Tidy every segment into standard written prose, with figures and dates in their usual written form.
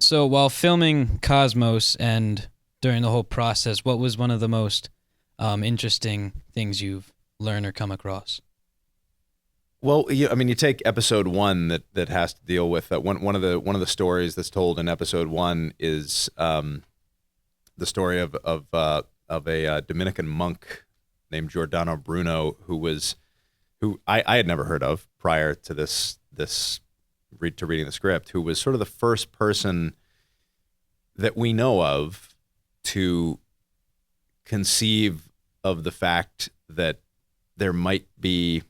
So while filming Cosmos and during the whole process, what was one of the most interesting things you've learned or come across? Well, you take episode 1 that has to deal with that. One of the stories that's told in episode 1 is the story of a Dominican monk named Giordano Bruno, who I had never heard of prior to reading the script, who was sort of the first person that we know of to conceive of the fact that there might be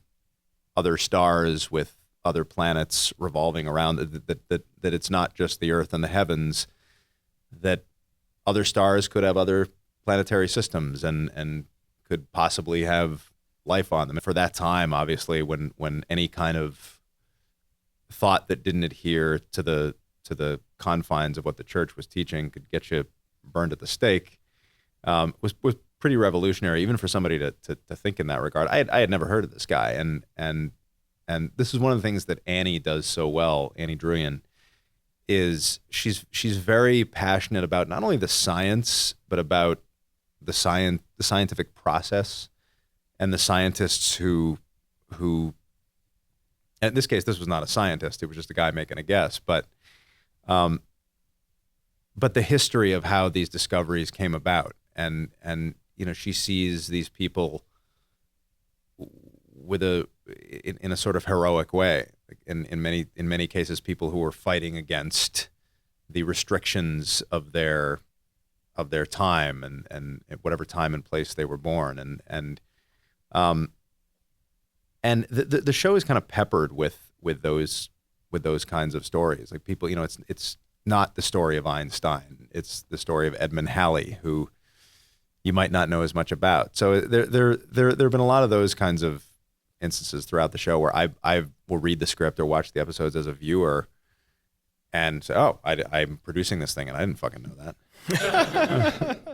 other stars with other planets revolving around, that it's not just the Earth and the heavens, that other stars could have other planetary systems and could possibly have life on them. For that time, obviously, when any kind of thought that didn't adhere to the confines of what the church was teaching could get you burned at the stake, was pretty revolutionary, even for somebody to think in that regard. I had never heard of this guy, and this is one of the things that Annie does so well. Annie Druyan is she's very passionate about not only the science, but about the scientific process, and the scientists who in this case, this was not a scientist; it was just a guy making a guess, but the history of how these discoveries came about, and she sees these people in a sort of heroic way. In many cases, people who were fighting against the restrictions of their time and whatever time and place they were born, and the show is kind of peppered with those kinds of stories. Like people, it's not the story of Einstein; it's the story of Edmund Halley, who you might not know as much about. So there have been a lot of those kinds of instances throughout the show where I will read the script or watch the episodes as a viewer and say, oh, I'm producing this thing and I didn't fucking know that.